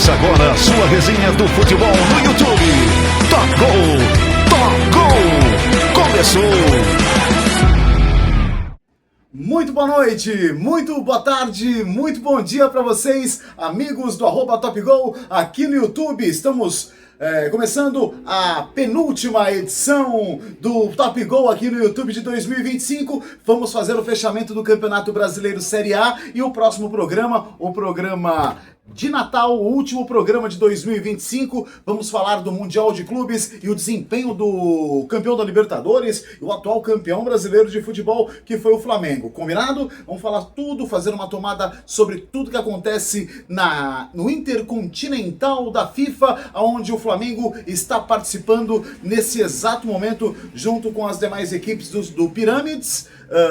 Começa agora a sua resenha do futebol no YouTube. Top Gol! Top Gol! Começou! Muito boa noite, muito boa tarde, muito bom dia para vocês, amigos do @TopGol aqui no YouTube. Estamos começando a penúltima edição do Top Gol aqui no YouTube de 2025. Vamos fazer o fechamento do Campeonato Brasileiro Série A e o próximo programa, o programa de Natal, o último programa de 2025, vamos falar do Mundial de Clubes e o desempenho do campeão da Libertadores e o atual campeão brasileiro de futebol, que foi o Flamengo. Combinado? Vamos falar tudo, fazer uma tomada sobre tudo que acontece no Intercontinental da FIFA, onde o Flamengo está participando nesse exato momento, junto com as demais equipes do Pirâmides,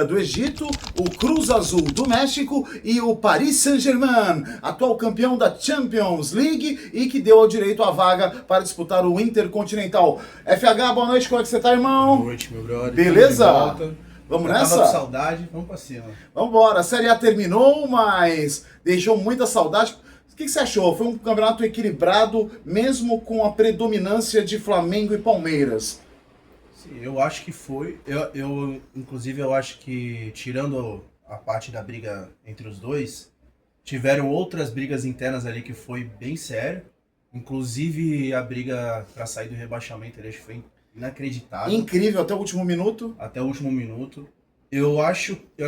do Egito, o Cruz Azul do México e o Paris Saint-Germain, atual campeão da Champions League e que deu ao direito a vaga para disputar o Intercontinental. FH, boa noite, como é que você tá, irmão? Boa noite, meu brother. Beleza? Vamos nessa? Tava com saudade, vamos pra cima. Vamos embora, a Série A terminou, mas deixou muita saudade. O que você achou? Foi um campeonato equilibrado, mesmo com a predominância de Flamengo e Palmeiras? Sim, eu acho que foi. Inclusive, eu acho que, tirando a parte da briga entre os dois, tiveram outras brigas internas ali que foi bem sério. Inclusive, a briga para sair do rebaixamento, eu acho que foi inacreditável. Incrível, até o último minuto. Até o último minuto. Eu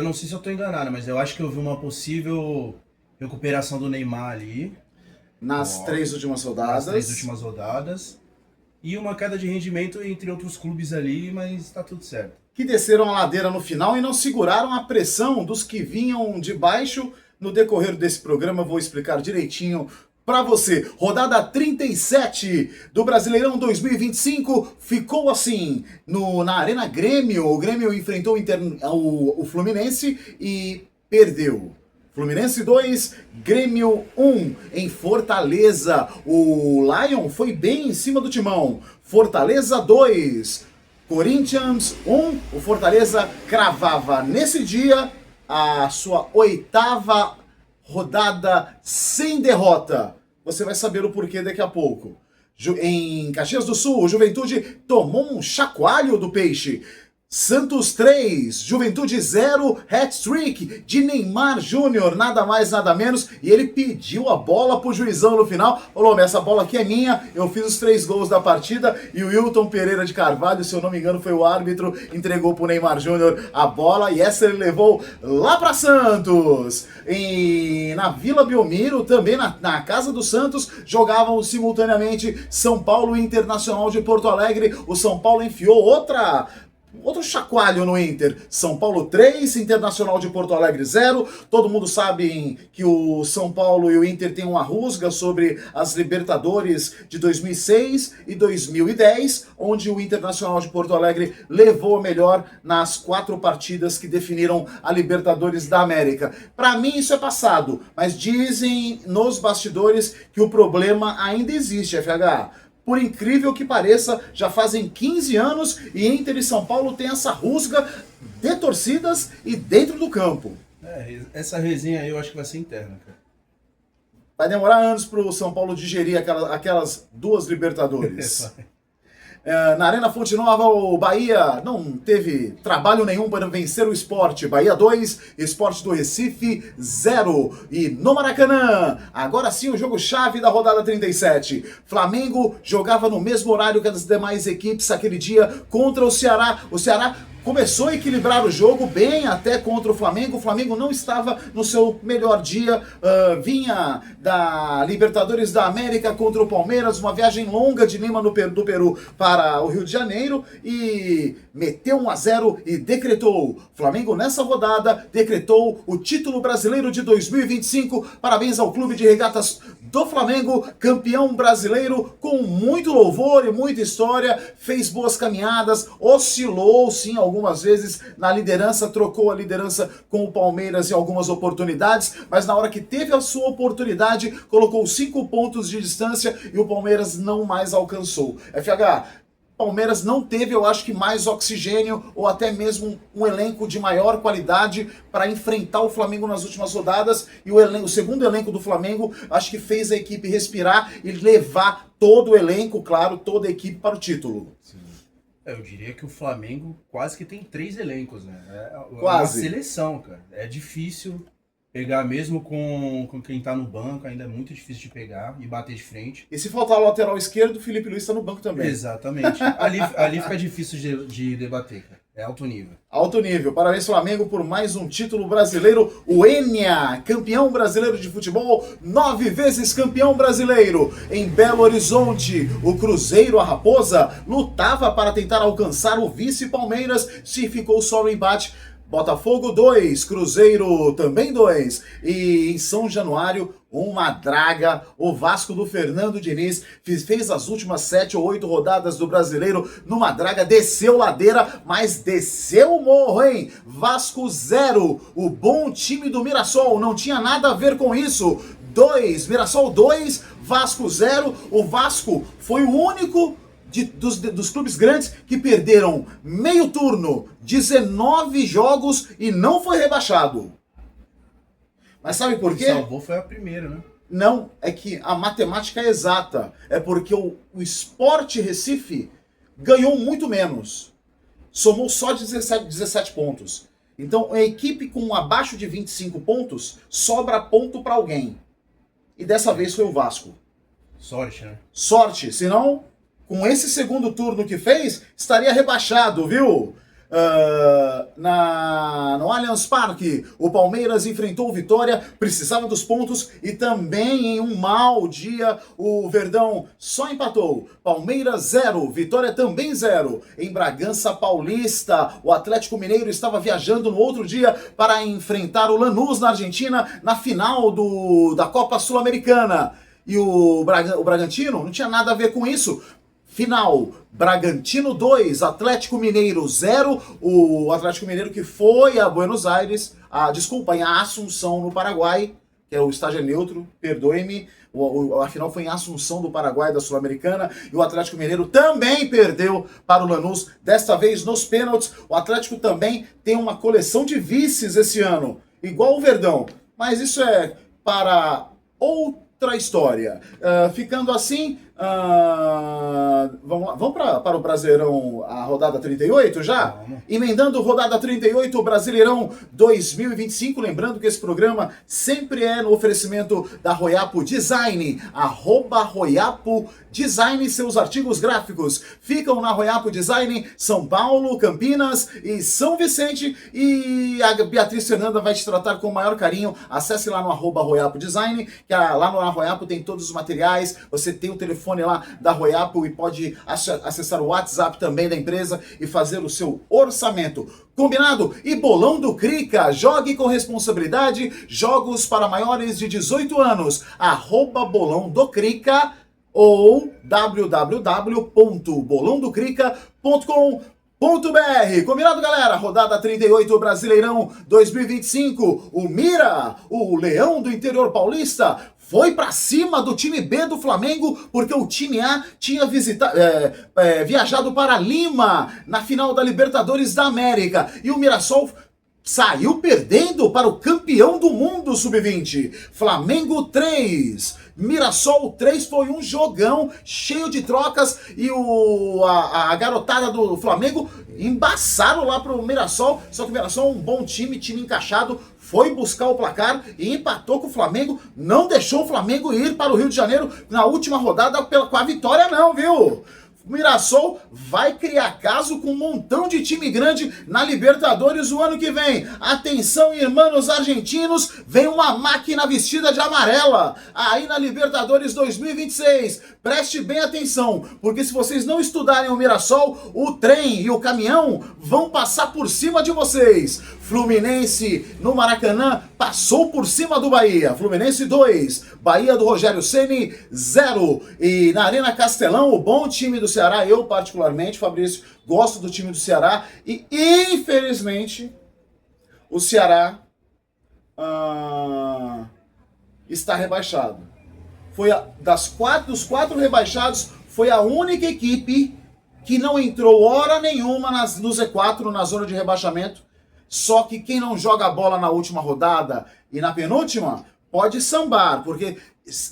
não sei se eu tô enganado, mas eu acho que eu vi uma possível recuperação do Neymar ali. Nas três últimas rodadas. E uma queda de rendimento entre outros clubes ali, mas tá tudo certo. Que desceram a ladeira no final e não seguraram a pressão dos que vinham de baixo. No decorrer desse programa eu vou explicar direitinho para você. Rodada 37 do Brasileirão 2025 ficou assim, na Arena Grêmio. O Grêmio enfrentou o Fluminense e perdeu. Fluminense 2, Grêmio 1 em Fortaleza. O Lion foi bem em cima do timão. Fortaleza 2, Corinthians 1. O Fortaleza cravava nesse dia a sua 8ª rodada sem derrota. Você vai saber o porquê daqui a pouco. Em Caxias do Sul, o Juventude tomou um chacoalho do Peixe. Santos 3, Juventude 0, hat-trick de Neymar Júnior, nada mais, nada menos, e ele pediu a bola pro juizão no final, falou, essa bola aqui é minha, eu fiz os 3 gols da partida, e o Wilton Pereira de Carvalho, se eu não me engano foi o árbitro, entregou pro Neymar Júnior a bola, e essa ele levou lá pra Santos. E na Vila Belmiro, também na casa do Santos, jogavam simultaneamente São Paulo e Internacional de Porto Alegre. O São Paulo enfiou outro chacoalho no Inter. São Paulo 3, Internacional de Porto Alegre 0. Todo mundo sabe que o São Paulo e o Inter têm uma rusga sobre as Libertadores de 2006 e 2010, onde o Internacional de Porto Alegre levou a melhor nas 4 partidas que definiram a Libertadores da América. Para mim isso é passado, mas dizem nos bastidores que o problema ainda existe, FH. Por incrível que pareça, já fazem 15 anos e Inter e São Paulo têm essa rusga de torcidas e dentro do campo. Essa resenha aí eu acho que vai ser interna, cara. Vai demorar anos pro São Paulo digerir aquelas 2 Libertadores. Na Arena Fonte Nova, o Bahia não teve trabalho nenhum para vencer o Sport. Bahia 2, Sport do Recife 0. E no Maracanã, agora sim o jogo-chave da rodada 37. Flamengo jogava no mesmo horário que as demais equipes aquele dia contra o Ceará. O Ceará começou a equilibrar o jogo bem até contra o Flamengo. O Flamengo não estava no seu melhor dia. Vinha da Libertadores da América contra o Palmeiras. Uma viagem longa de Lima do Peru para o Rio de Janeiro. E meteu 1-0 e decretou. Flamengo nessa rodada decretou o título brasileiro de 2025. Parabéns ao Clube de Regatas do Flamengo, campeão brasileiro com muito louvor e muita história. Fez boas caminhadas, oscilou sim algumas vezes na liderança, trocou a liderança com o Palmeiras em algumas oportunidades, mas na hora que teve a sua oportunidade, colocou 5 pontos de distância e o Palmeiras não mais alcançou. FH, Palmeiras não teve, eu acho que mais oxigênio ou até mesmo um elenco de maior qualidade para enfrentar o Flamengo nas últimas rodadas, e o segundo elenco do Flamengo acho que fez a equipe respirar e levar todo o elenco, claro, toda a equipe para o título. Sim. Eu diria que o Flamengo quase que tem 3 elencos, né? Quase. Uma seleção, cara. É difícil pegar mesmo com quem tá no banco, ainda é muito difícil de pegar e bater de frente. E se faltar o lateral esquerdo, o Felipe Luiz está no banco também. Exatamente. Ali fica difícil de debater, cara. É alto nível. Alto nível. Parabéns, Flamengo, por mais um título brasileiro. O Enia, campeão brasileiro de futebol, 9 vezes campeão brasileiro. Em Belo Horizonte, o Cruzeiro, a Raposa, lutava para tentar alcançar o vice Palmeiras, se ficou só no empate. Botafogo 2, Cruzeiro também 2. E em São Januário, uma draga. O Vasco do Fernando Diniz fez as últimas 7 ou 8 rodadas do Brasileiro numa draga, desceu ladeira, mas desceu o morro, hein? Vasco 0, o bom time do Mirassol, não tinha nada a ver com isso. 2, Mirassol 2, Vasco 0. O Vasco foi o único dos clubes grandes que perderam meio turno, 19 jogos e não foi rebaixado. Mas sabe por quê? Salvou foi a primeira, né? Não, é que a matemática é exata. É porque o Sport Recife ganhou muito menos. Somou só 17 pontos. Então, a equipe com abaixo de 25 pontos sobra ponto para alguém. E dessa vez foi o Vasco. Sorte, né? Sorte, senão, com esse segundo turno que fez, estaria rebaixado, viu? No Allianz Parque, o Palmeiras enfrentou o Vitória, precisava dos pontos e também em um mau dia o Verdão só empatou. Palmeiras 0, Vitória também 0. Em Bragança Paulista, o Atlético Mineiro estava viajando no outro dia para enfrentar o Lanús na Argentina na final da Copa Sul-Americana. E o Bragantino não tinha nada a ver com isso. Final, Bragantino 2, Atlético Mineiro 0, o Atlético Mineiro que foi a Buenos Aires, em Assunção, no Paraguai, que é o estádio neutro, perdoe-me, a final foi em Assunção do Paraguai, da Sul-Americana, e o Atlético Mineiro também perdeu para o Lanús, desta vez nos pênaltis. O Atlético também tem uma coleção de vices esse ano, igual o Verdão, mas isso é para outra história. Ficando assim, vamos para o Brasileirão, a rodada 38 já? Vamos. Emendando rodada 38, o Brasileirão 2025. Lembrando que esse programa sempre é no oferecimento da Royapo Design, @Royapo Design. Seus artigos gráficos ficam na Royapo Design, São Paulo, Campinas e São Vicente. E a Beatriz Fernanda vai te tratar com o maior carinho. Acesse lá no @Royapo Design, que lá no Royapo tem todos os materiais. Você tem o telefone lá da Royapo e pode acessar o WhatsApp também da empresa e fazer o seu orçamento. Combinado? E Bolão do Crica, jogue com responsabilidade, jogos para maiores de 18 anos, @Bolão do Crica ou www.bolãodocrica.com.br. Combinado, galera? Rodada 38, Brasileirão 2025. O Mira, o Leão do Interior Paulista, foi pra cima do time B do Flamengo, porque o time A tinha viajado para Lima na final da Libertadores da América. E o Mirassol saiu perdendo para o campeão do mundo sub-20. Flamengo 3, Mirassol 3, foi um jogão cheio de trocas e a garotada do Flamengo embaçaram lá pro Mirassol, só que o Mirassol é um bom time encaixado, foi buscar o placar e empatou com o Flamengo, não deixou o Flamengo ir para o Rio de Janeiro na última rodada com a vitória não, viu? O Mirassol vai criar caso com um montão de time grande na Libertadores o ano que vem. Atenção, irmãos argentinos, vem uma máquina vestida de amarela aí na Libertadores 2026. Preste bem atenção, porque se vocês não estudarem o Mirassol, o trem e o caminhão vão passar por cima de vocês. Fluminense no Maracanã passou por cima do Bahia. Fluminense 2, Bahia do Rogério Ceni 0. E na Arena Castelão, o bom time do Ceará, eu particularmente, Fabrício, gosto do time do Ceará. E infelizmente, o Ceará está rebaixado. Dos quatro rebaixados, foi a única equipe que não entrou hora nenhuma no Z4, na zona de rebaixamento. Só que quem não joga a bola na última rodada e na penúltima, pode sambar, porque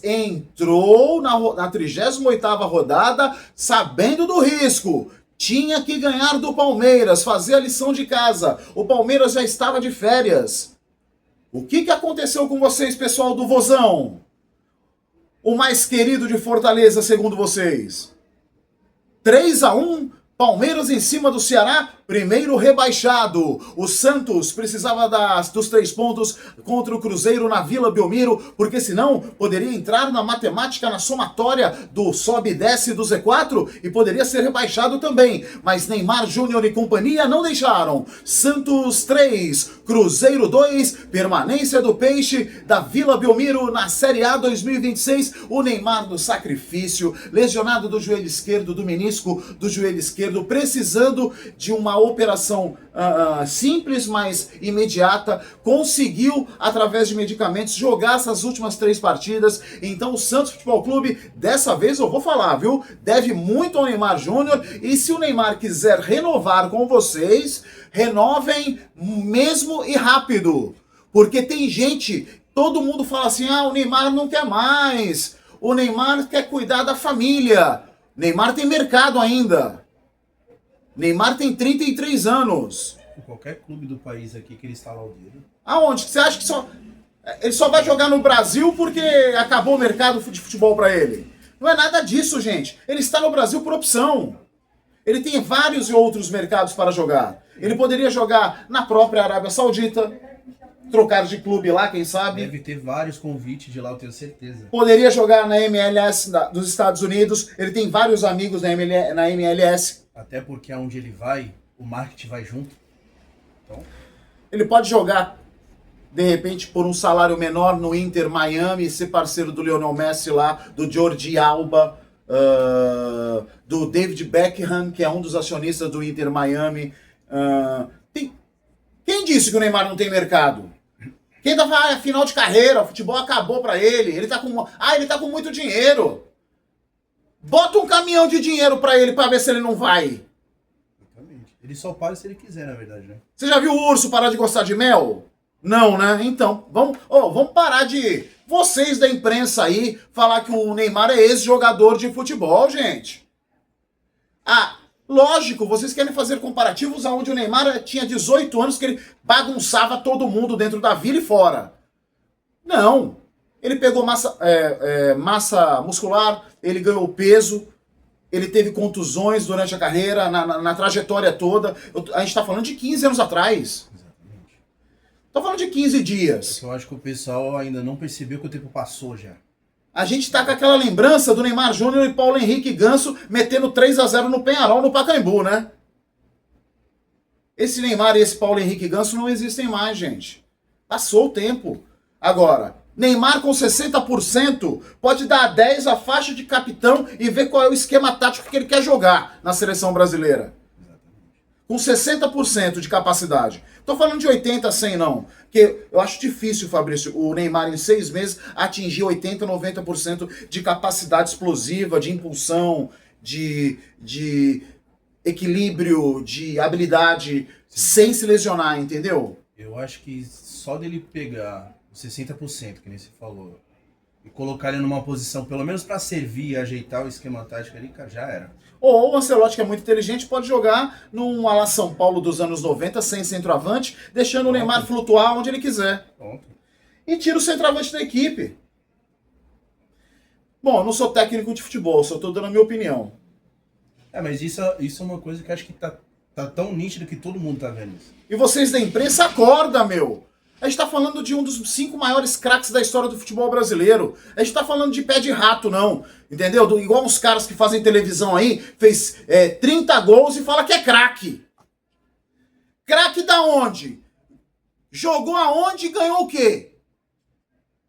entrou na 38ª rodada sabendo do risco. Tinha que ganhar do Palmeiras, fazer a lição de casa. O Palmeiras já estava de férias. O que aconteceu com vocês, pessoal do Vozão? O mais querido de Fortaleza, segundo vocês? 3-1, Palmeiras em cima do Ceará, primeiro rebaixado. O Santos precisava dos 3 pontos contra o Cruzeiro na Vila Belmiro, porque senão poderia entrar na matemática, na somatória do sobe e desce do Z4 e poderia ser rebaixado também. Mas Neymar Júnior e companhia não deixaram. Santos 3, Cruzeiro 2, permanência do Peixe da Vila Belmiro na Série A 2026. O Neymar do sacrifício, lesionado do joelho esquerdo, do menisco do joelho esquerdo, precisando de uma operação simples, mas imediata, conseguiu, através de medicamentos, jogar essas últimas 3 partidas. Então o Santos Futebol Clube, dessa vez eu vou falar, viu? Deve muito ao Neymar Júnior, e se o Neymar quiser renovar com vocês, renovem mesmo e rápido. Porque tem gente, todo mundo fala assim, o Neymar não quer mais, o Neymar quer cuidar da família. Neymar tem mercado ainda. Neymar tem 33 anos. Qualquer clube do país aqui que ele instalar o dedo. Aonde? Você acha que ele só vai jogar no Brasil porque acabou o mercado de futebol para ele? Não é nada disso, gente. Ele está no Brasil por opção. Ele tem vários e outros mercados para jogar. Ele poderia jogar na própria Arábia Saudita, trocar de clube lá, quem sabe. Deve ter vários convites de lá, eu tenho certeza. Poderia jogar na MLS dos Estados Unidos. Ele tem vários amigos na MLS. Até porque aonde ele vai, o marketing vai junto. Então... Ele pode jogar, de repente, por um salário menor no Inter Miami, ser parceiro do Lionel Messi lá, do Jordi Alba, do David Beckham, que é um dos acionistas do Inter Miami. Quem disse que o Neymar não tem mercado? Quem tá falando, é final de carreira, o futebol acabou pra ele, ele tá com muito dinheiro. Bota um caminhão de dinheiro pra ele pra ver se ele não vai. Exatamente. Ele só para se ele quiser, na verdade, né? Você já viu o urso parar de gostar de mel? Não, né? Então, vamos parar de vocês da imprensa aí falar que o Neymar é ex-jogador de futebol, gente. Lógico, vocês querem fazer comparativos aonde o Neymar tinha 18 anos, que ele bagunçava todo mundo dentro da vila e fora. Não. Ele pegou massa muscular, ele ganhou peso, ele teve contusões durante a carreira, na trajetória toda. A gente está falando de 15 anos atrás. Exatamente. Estou falando de 15 dias. Eu acho que o pessoal ainda não percebeu que o tempo passou já. A gente tá com aquela lembrança do Neymar Júnior e Paulo Henrique Ganso metendo 3-0 no Penharol, no Pacaembu, né? Esse Neymar e esse Paulo Henrique Ganso não existem mais, gente. Passou o tempo. Agora, Neymar com 60% pode dar a 10 a faixa de capitão e ver qual é o esquema tático que ele quer jogar na seleção brasileira. Com 60% de capacidade. Tô falando de 80, 100 não. Porque eu acho difícil, Fabrício, o Neymar em 6 meses atingir 80, 90% de capacidade explosiva, de impulsão, de equilíbrio, de habilidade, sem se lesionar, entendeu? Eu acho que só dele pegar os 60%, que nem você falou, e colocar ele numa posição, pelo menos para servir e ajeitar o esquema tático ali, cara, já era. Ou o Ancelotti, que é muito inteligente, pode jogar num ala São Paulo dos anos 90, sem centroavante, deixando o Neymar flutuar onde ele quiser. Pronto. E tira o centroavante da equipe. Bom, eu não sou técnico de futebol, só estou dando a minha opinião. Mas isso é uma coisa que eu acho que tá tão nítido que todo mundo tá vendo isso. E vocês da imprensa, acorda, meu! A gente tá falando de um dos 5 maiores craques da história do futebol brasileiro. A gente tá falando de pé de rato, não. Entendeu? Igual uns caras que fazem televisão aí, fez 30 gols e fala que é craque. Craque da onde? Jogou aonde e ganhou o quê?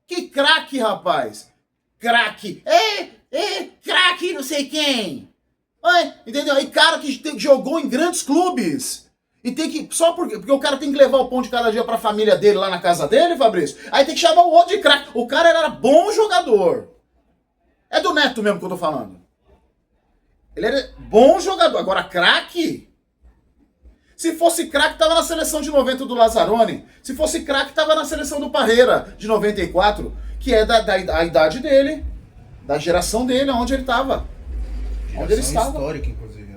Que craque, rapaz? Craque. Craque não sei quem. Entendeu? E cara que jogou em grandes clubes. E tem que, só porque o cara tem que levar o pão de cada dia pra família dele lá na casa dele, Fabrício, aí tem que chamar o outro de craque. O cara era bom jogador. É do Neto mesmo que eu tô falando. Ele era bom jogador, agora craque. Se fosse craque, tava na seleção de 90 do Lazzaroni. Se fosse craque, tava na seleção do Parreira, de 94, que é da idade dele, da geração dele, onde ele tava. Onde ele estava. Histórica, inclusive.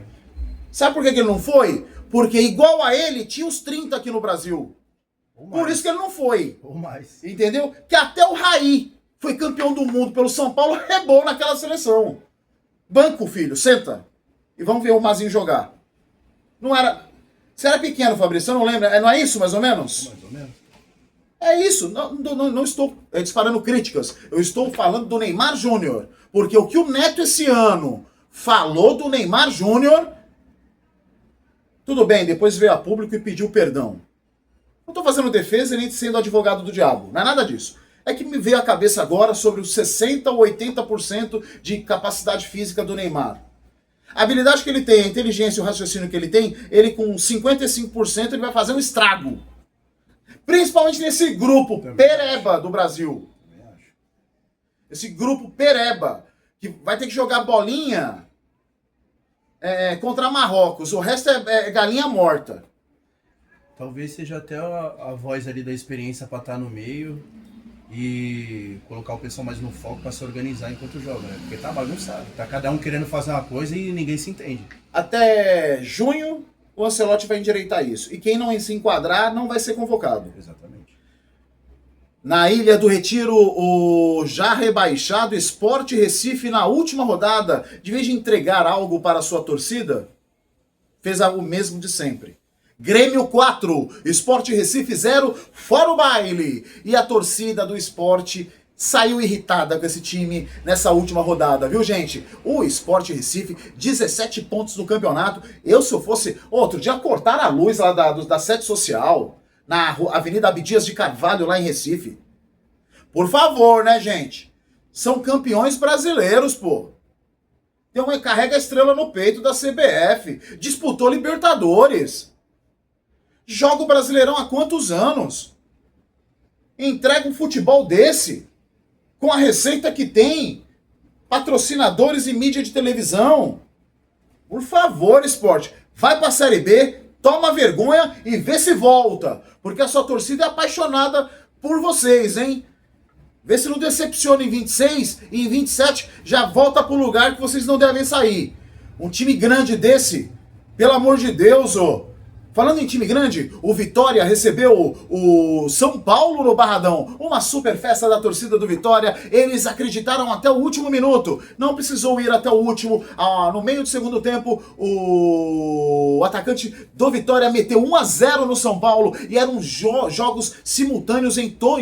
Sabe por que ele não foi? Porque igual a ele, tinha uns 30 aqui no Brasil. Por isso que ele não foi. Ou mais. Entendeu? Que até o Raí foi campeão do mundo pelo São Paulo, rebou naquela seleção. Banco, filho, senta. E vamos ver o Mazinho jogar. Não era... Você era pequeno, Fabrício, eu não lembro. Não é isso, mais ou menos? Mais ou menos. É isso. Não estou disparando críticas. Eu estou falando do Neymar Júnior. Porque o que o Neto esse ano falou do Neymar Júnior... Tudo bem, depois veio a público e pediu perdão. Não estou fazendo defesa nem sendo advogado do diabo. Não é nada disso. É que me veio à cabeça agora sobre os 60% ou 80% de capacidade física do Neymar. A habilidade que ele tem, a inteligência e o raciocínio que ele tem, ele com 55% ele vai fazer um estrago. Principalmente nesse grupo pereba do Brasil. Esse grupo pereba, que vai ter que jogar bolinha contra Marrocos. O resto é galinha morta. Talvez seja até a voz ali da experiência para estar no meio e colocar o pessoal mais no foco para se organizar enquanto joga, né? Porque tá bagunçado. Tá cada um querendo fazer uma coisa e ninguém se entende. Até junho, o Ancelotti vai endireitar isso. E quem não se enquadrar não vai ser convocado. Exatamente. Na Ilha do Retiro, o já rebaixado Sport Recife, na última rodada, de vez de entregar algo para a sua torcida, fez o mesmo de sempre. Grêmio 4, Sport Recife 0, fora o baile. E a torcida do Sport saiu irritada com esse time nessa última rodada, viu, gente? O Sport Recife, 17 pontos no campeonato. Se eu fosse... Outro dia cortaram a luz lá da sede social, na Avenida Abdias de Carvalho, lá em Recife. Por favor, né, gente? São campeões brasileiros, pô. Carrega a estrela no peito da CBF. Disputou Libertadores. Joga o Brasileirão há quantos anos? Entrega um futebol desse, com a receita que tem, patrocinadores e mídia de televisão. Por favor, Sport, vai pra Série B, toma vergonha e vê se volta. Porque a sua torcida é apaixonada por vocês, hein? Vê se não decepciona em 26 e em 27 já volta pro lugar que vocês não devem sair. Um time grande desse, pelo amor de Deus, ô. Falando em time grande, o Vitória recebeu o São Paulo no Barradão. Uma super festa da torcida do Vitória. Eles acreditaram até o último minuto. Não precisou ir até o último. No meio do segundo tempo, o atacante do Vitória meteu 1-0 no São Paulo. E eram jogos simultâneos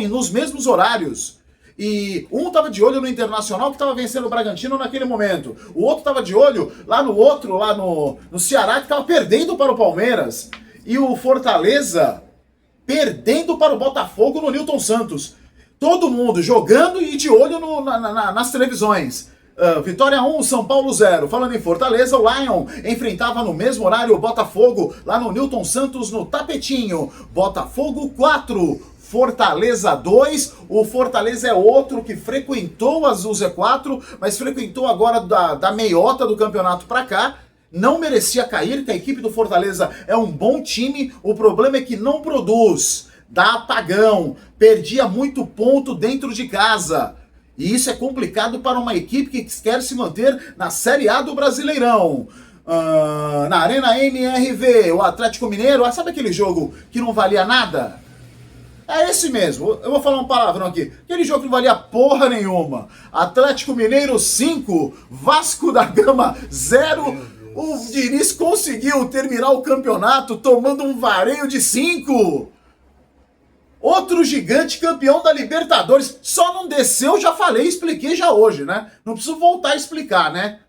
nos mesmos horários. E um tava de olho no Internacional, que tava vencendo o Bragantino naquele momento. O outro tava de olho lá no Ceará, que tava perdendo para o Palmeiras. E o Fortaleza perdendo para o Botafogo no Newton Santos. Todo mundo jogando e de olho nas televisões. Vitória 1, São Paulo 0. Falando em Fortaleza, o Lion enfrentava no mesmo horário o Botafogo, lá no Newton Santos, no Tapetinho. Botafogo 4, Fortaleza 2. O Fortaleza é outro que frequentou o Z4, mas frequentou agora da meiota do campeonato pra cá. Não merecia cair, que a equipe do Fortaleza é um bom time. O problema é que não produz, dá apagão, perdia muito ponto dentro de casa. E isso é complicado para uma equipe que quer se manter na Série A do Brasileirão. Na Arena MRV, o Atlético Mineiro, sabe aquele jogo que não valia nada? É esse mesmo, eu vou falar um palavrão aqui. Aquele jogo que não valia porra nenhuma. Atlético Mineiro 5, Vasco da Gama 0. O Diniz conseguiu terminar o campeonato tomando um vareio de 5. Outro gigante campeão da Libertadores. Só não desceu, já falei, expliquei já hoje, né? Não preciso voltar a explicar, né?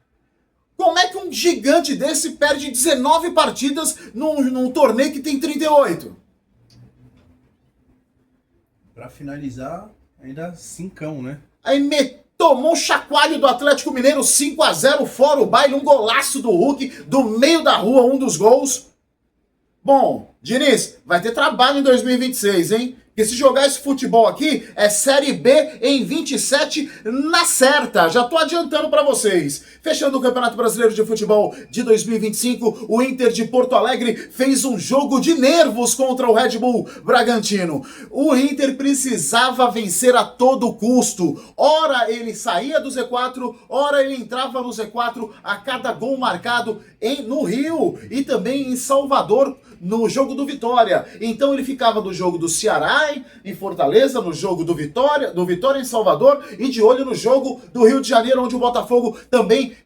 Como é que um gigante desse perde 19 partidas num torneio que tem 38? Pra finalizar, ainda 5, né? Aí tomou um chacoalho do Atlético Mineiro, 5-0, fora o baile, um golaço do Hulk, do meio da rua, um dos gols. Bom, Diniz, vai ter trabalho em 2026, hein? Porque se jogar esse futebol aqui, é Série B em 27 na certa. Já tô adiantando para vocês. Fechando o Campeonato Brasileiro de Futebol de 2025, o Inter de Porto Alegre fez um jogo de nervos contra o Red Bull Bragantino. O Inter precisava vencer a todo custo. Ora ele saía do Z4, ora ele entrava no Z4 a cada gol marcado no Rio e também em Salvador, no jogo do Vitória. Então ele ficava do jogo do Ceará em Fortaleza, no jogo do Vitória em Salvador e de olho no jogo do Rio de Janeiro, onde o Botafogo também,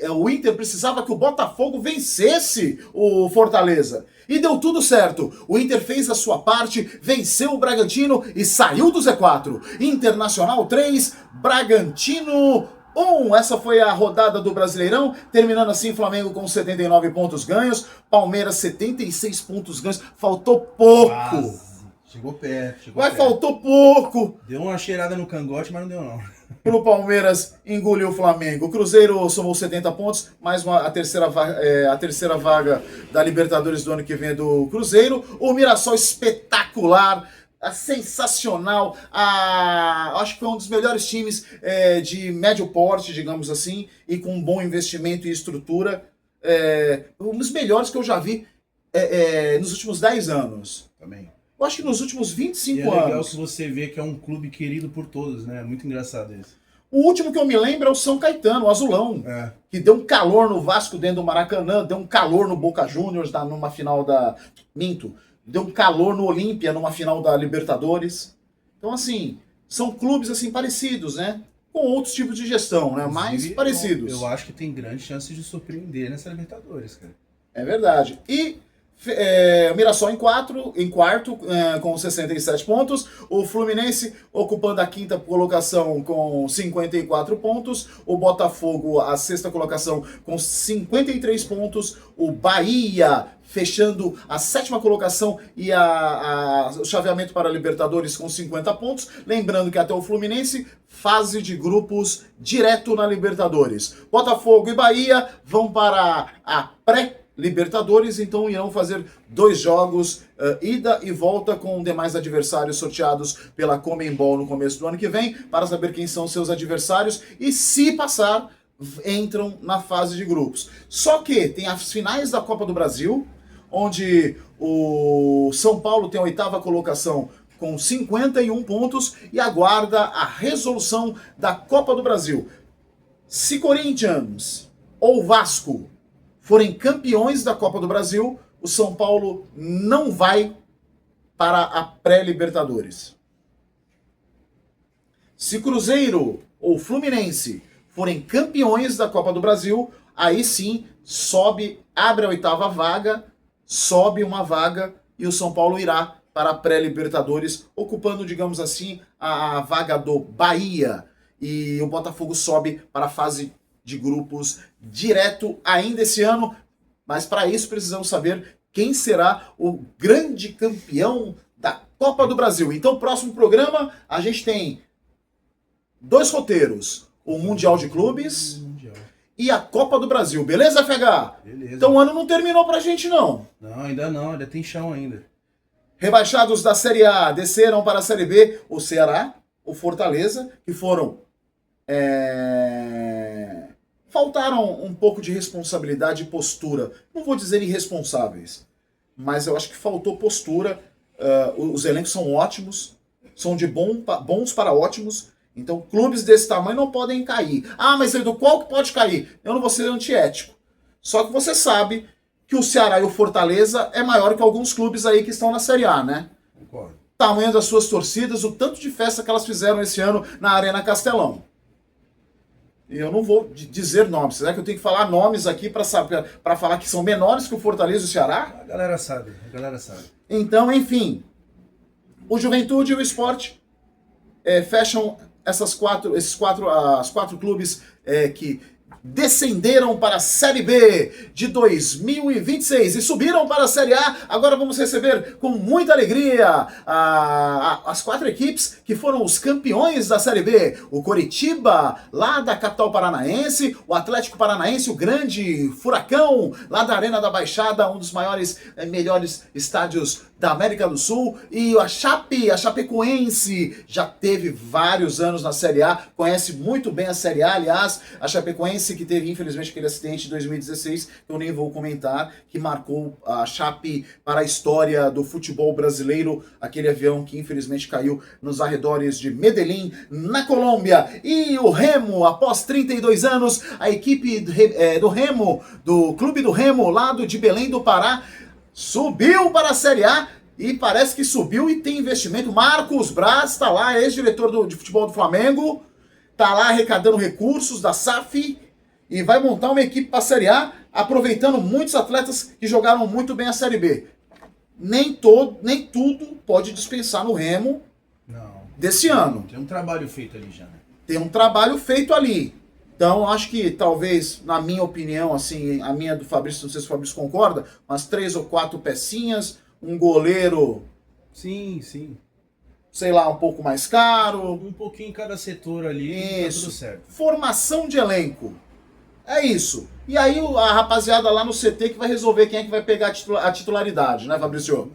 o Inter precisava que o Botafogo vencesse o Fortaleza. E deu tudo certo. O Inter fez a sua parte, venceu o Bragantino e saiu do Z4. Internacional 3, Bragantino 1. Essa foi a rodada do Brasileirão, terminando assim Flamengo com 79 pontos ganhos, Palmeiras 76 pontos ganhos, faltou pouco. Quase. Chegou perto, Mas faltou pouco. Deu uma cheirada no cangote, mas não deu não. Pro Palmeiras engolir o Flamengo. O Cruzeiro somou 70 pontos, mais a terceira vaga da Libertadores do ano que vem é do Cruzeiro. O Mirassol espetacular, sensacional, acho que foi um dos melhores times de médio porte, digamos assim, e com um bom investimento e estrutura, um dos melhores que eu já vi nos últimos 10 anos. Também. Eu acho que nos últimos 25 anos. É legal anos. que você vê que é um clube querido por todos, né? Muito engraçado isso. O último que eu me lembro é o São Caetano, o Azulão, que deu um calor no Vasco dentro do Maracanã, deu um calor no Boca Juniors numa final deu um calor no Olímpia numa final da Libertadores. Então, assim, são clubes assim parecidos, né? Com outros tipos de gestão, né? Mais parecidos. Eu acho que tem grande chance de surpreender nessa Libertadores, cara. É verdade. E o Mirassol em quarto, com 67 pontos. O Fluminense ocupando a quinta colocação com 54 pontos. O Botafogo a sexta colocação com 53 pontos. O Bahia fechando a sétima colocação e o chaveamento para a Libertadores com 50 pontos. Lembrando que até o Fluminense, fase de grupos direto na Libertadores. Botafogo e Bahia vão para a pré-Libertadores, então irão fazer 2 jogos, ida e volta, com demais adversários sorteados pela Conmebol no começo do ano que vem, para saber quem são seus adversários e, se passar, entram na fase de grupos. Só que tem as finais da Copa do Brasil, onde o São Paulo tem a 8ª colocação com 51 pontos e aguarda a resolução da Copa do Brasil. Se Corinthians ou Vasco forem campeões da Copa do Brasil, o São Paulo não vai para a pré-Libertadores. Se Cruzeiro ou Fluminense forem campeões da Copa do Brasil, aí sim abre a 8ª vaga, sobe uma vaga e o São Paulo irá para a pré-Libertadores, ocupando, digamos assim, a vaga do Bahia. E o Botafogo sobe para a fase de grupos direto ainda esse ano, mas para isso precisamos saber quem será o grande campeão da Copa do Brasil. Então, próximo programa, a gente tem 2 roteiros, o Mundial de Clubes e a Copa do Brasil. Beleza, FH? Beleza. Então o ano não terminou pra gente, não. Não, ainda tem chão ainda. Rebaixados da Série A desceram para a Série B o Ceará, o Fortaleza, que foram... faltaram um pouco de responsabilidade e postura. Não vou dizer irresponsáveis, mas eu acho que faltou postura. Os elencos são ótimos, são de bons para ótimos. Então, clubes desse tamanho não podem cair. Ah, mas Edu, qual que pode cair? Eu não vou ser antiético. Só que você sabe que o Ceará e o Fortaleza é maior que alguns clubes aí que estão na Série A, né? Concordo. Tamanho das suas torcidas, o tanto de festa que elas fizeram esse ano na Arena Castelão. E eu não vou dizer nomes. Será que eu tenho que falar nomes aqui para falar que são menores que o Fortaleza e o Ceará? A galera sabe. Então, enfim, o Juventude e o Sport fecham as 4 clubes que descenderam para a Série B de 2026 e subiram para a Série A. Agora vamos receber com muita alegria as 4 equipes que foram os campeões da Série B. O Coritiba, lá da capital paranaense, o Atlético Paranaense, o grande Furacão, lá da Arena da Baixada, um dos maiores e melhores estádios da América do Sul, e a Chapecoense, já teve vários anos na Série A, conhece muito bem a Série A, aliás, a Chapecoense que teve infelizmente aquele acidente de 2016, que eu nem vou comentar, que marcou a Chape para a história do futebol brasileiro, aquele avião que infelizmente caiu nos arredores de Medellín, na Colômbia. E o Remo, após 32 anos, a equipe do Remo, do Clube do Remo, lá de Belém do Pará, subiu para a Série A e parece que subiu e tem investimento. Marcos Braz está lá, ex-diretor de futebol do Flamengo, está lá arrecadando recursos da SAF e vai montar uma equipe para a Série A, aproveitando muitos atletas que jogaram muito bem a Série B. Nem tudo pode dispensar no Remo desse ano. Tem um trabalho feito ali já, né? Tem um trabalho feito ali. Então, acho que talvez, na minha opinião, assim, a minha do Fabrício, não sei se o Fabrício concorda, umas 3 ou 4 pecinhas, um goleiro... Sim. Sei lá, um pouco mais caro. Um pouquinho em cada setor ali, isso. Tá tudo certo. Formação de elenco. É isso. E aí a rapaziada lá no CT que vai resolver quem é que vai pegar a titularidade, né, Fabrício?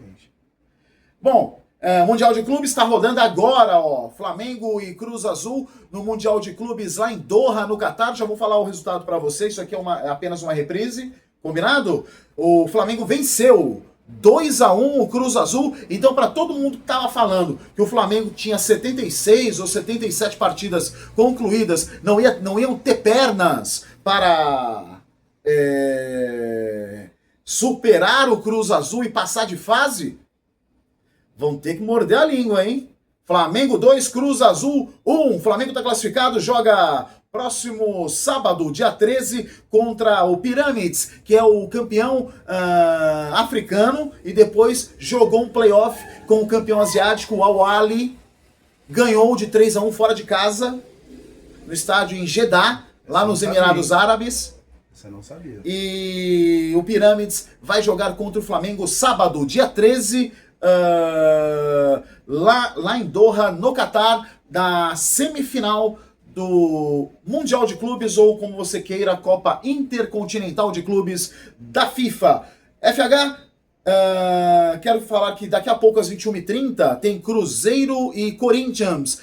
Bom... Mundial de Clubes está rodando agora, ó. Flamengo e Cruz Azul no Mundial de Clubes lá em Doha, no Catar. Já vou falar o resultado para vocês. Isso aqui é apenas uma reprise. Combinado? O Flamengo venceu 2-1 o Cruz Azul. Então, para todo mundo que estava falando que o Flamengo tinha 76 ou 77 partidas concluídas, não iam ter pernas para superar o Cruz Azul e passar de fase, vão ter que morder a língua, hein? Flamengo 2, Cruz Azul 1. Flamengo está classificado, joga próximo sábado, dia 13, contra o Pyramids, que é o campeão africano, e depois jogou um playoff com o campeão asiático, o Al-Ahly. Ganhou de 3-1 fora de casa, no estádio em Jeddah, lá nos Emirados Árabes. Você não sabia. E o Pyramids vai jogar contra o Flamengo sábado, dia 13, lá em Doha, no Catar, da semifinal do Mundial de Clubes, ou como você queira, Copa Intercontinental de Clubes da FIFA. FH, quero falar que daqui a pouco às 21h30 tem Cruzeiro e Corinthians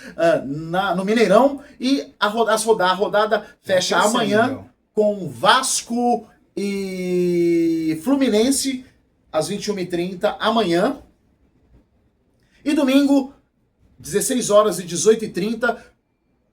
no Mineirão, e a rodada fecha amanhã com Vasco e Fluminense às 21h30 amanhã. E domingo, 16 horas e 18h30,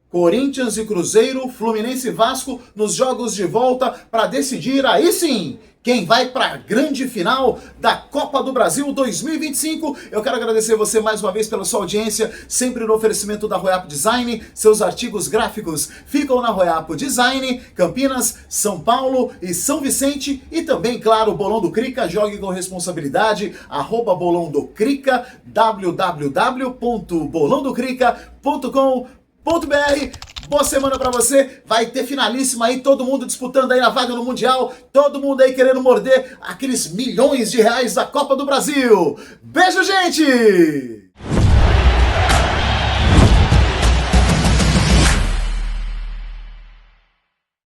Corinthians e Cruzeiro, Fluminense e Vasco nos jogos de volta para decidir, aí sim, quem vai para a grande final da Copa do Brasil 2025. Eu quero agradecer você mais uma vez pela sua audiência, sempre no oferecimento da Royapo Design. Seus artigos gráficos ficam na Royapo Design, Campinas, São Paulo e São Vicente. E também, claro, o Bolão do Crica, jogue com responsabilidade, @Bolão do Crica, www.bolondocrica.com.br. Boa semana pra você, vai ter finalíssima aí, todo mundo disputando aí na vaga no Mundial, todo mundo aí querendo morder aqueles milhões de reais da Copa do Brasil. Beijo, gente!